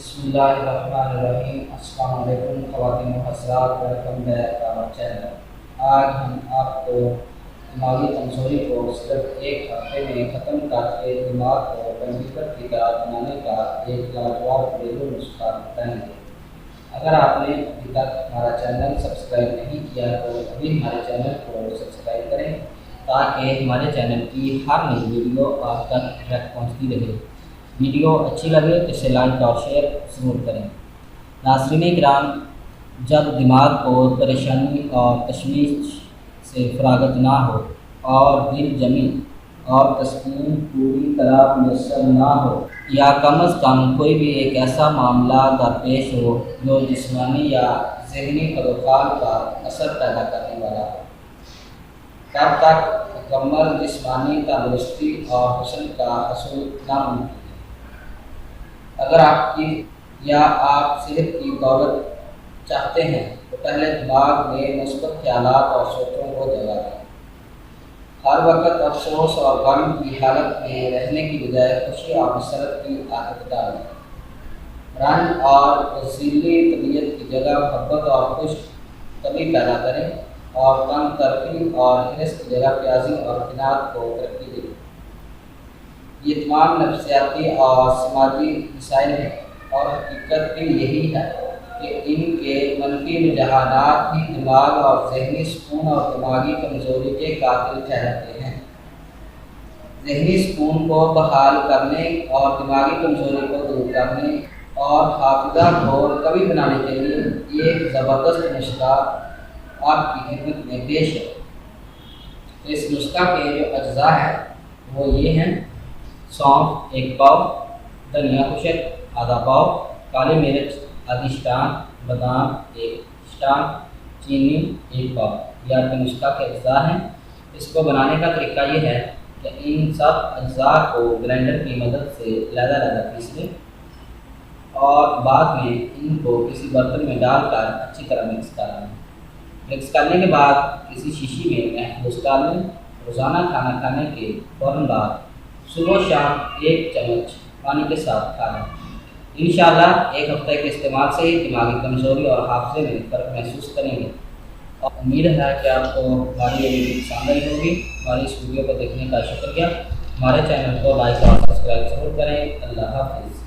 بسم اللہ الرحمن الرحیم۔ السلام علیکم خواتین و حضرات، welcome back to our channel. آج ہم آپ کو دماغی کمزوری کو صرف ایک ہفتے میں ختم کر کے دماغ کو کمپیوٹر کی طرح بنانے کا ایک لاجواب گھریلو نسخہ بتائیں گے۔ اگر آپ نے ابھی تک ہمارا چینل سبسکرائب نہیں کیا تو ابھی ہمارے چینل کو سبسکرائب کریں تاکہ ہمارے چینل کی ہر نئی ویڈیو آپ تک ڈائریکٹ پہنچتی رہے۔ ویڈیو اچھی لگے تو اسے لائک اور شیئر ضرور کریں۔ ناظرین کرام، جب دماغ کو پریشانی اور تشویش سے فراغت نہ ہو اور دل جمی اور تسکین پوری طرح میسر نہ ہو، یا کم از کم کوئی بھی ایک ایسا معاملہ درپیش ہو جو جسمانی یا ذہنی خلوصال پر اثر پیدا کرنے والا ہو، تب تک مکمل جسمانی تندرستی اور حسن کا حصول ناممکن ہے۔ اگر آپ کی یا آپ صحت کی دولت چاہتے ہیں تو پہلے دماغ میں مثبت خیالات اور سوچوں کو جگہ دیں۔ ہر وقت افسوس اور غم کی حالت میں رہنے کی بجائے خوشی اور مسرت کی عادت ڈالیں۔ رنج اور رسیلی طبیعت کی جگہ محبت اور خوش طبعی پیدا کریں، اور تنگ ترقی اور حرص کی جگہ پیازی اور قناعت کو ترقی دیں۔ یہ تمام نفسیاتی اور سماجی مسائل ہیں، اور حقیقت بھی یہی ہے کہ ان کے منفی رجحانات ہی دماغ اور ذہنی سکون اور دماغی کمزوری کے قاتل ٹھہرتے ہیں۔ ذہنی سکون کو بحال کرنے اور دماغی کمزوری کو دور کرنے اور حافظہ کو قوی بنانے کے لیے ایک زبردست نسخہ آپ کی خدمت میں پیش ہے۔ اس نسخہ کے جو اجزاء ہیں وہ یہ ہیں: سونف 1 پاؤ، دھنیا خشک آدھا پاؤ، کالی مرچ آدھی اسٹان، بادام 1 اسٹان، چینی 1 پاؤ۔ یہ آپ کے نسخہ کے اجزاء ہیں۔ اس کو بنانے کا طریقہ یہ ہے کہ ان سب اجزاء کو بلینڈر کی مدد سے علیحدہ پیس لیں، اور بعد میں ان کو کسی برتن میں ڈال کر اچھی طرح مکس کر لیں۔ مکس کرنے کے بعد کسی شیشی میں محفوظ کر لیں۔ روزانہ کھانا کھانے کے فوراً بعد صبح و شام 1 چمچ پانی کے ساتھ کھا لیں۔ انشاءاللہ 1 ہفتے کے استعمال سے ہی دماغی کمزوری اور حافظے میں فرق محسوس کریں گے۔ اور امید ہے کہ آپ کو ہماری یہ ویڈیو پسند آئی ہوگی۔ ہماری اس ویڈیو کو دیکھنے کا شکریہ۔ ہمارے چینل کو لائک اور سبسکرائب ضرور کریں۔ اللہ حافظ۔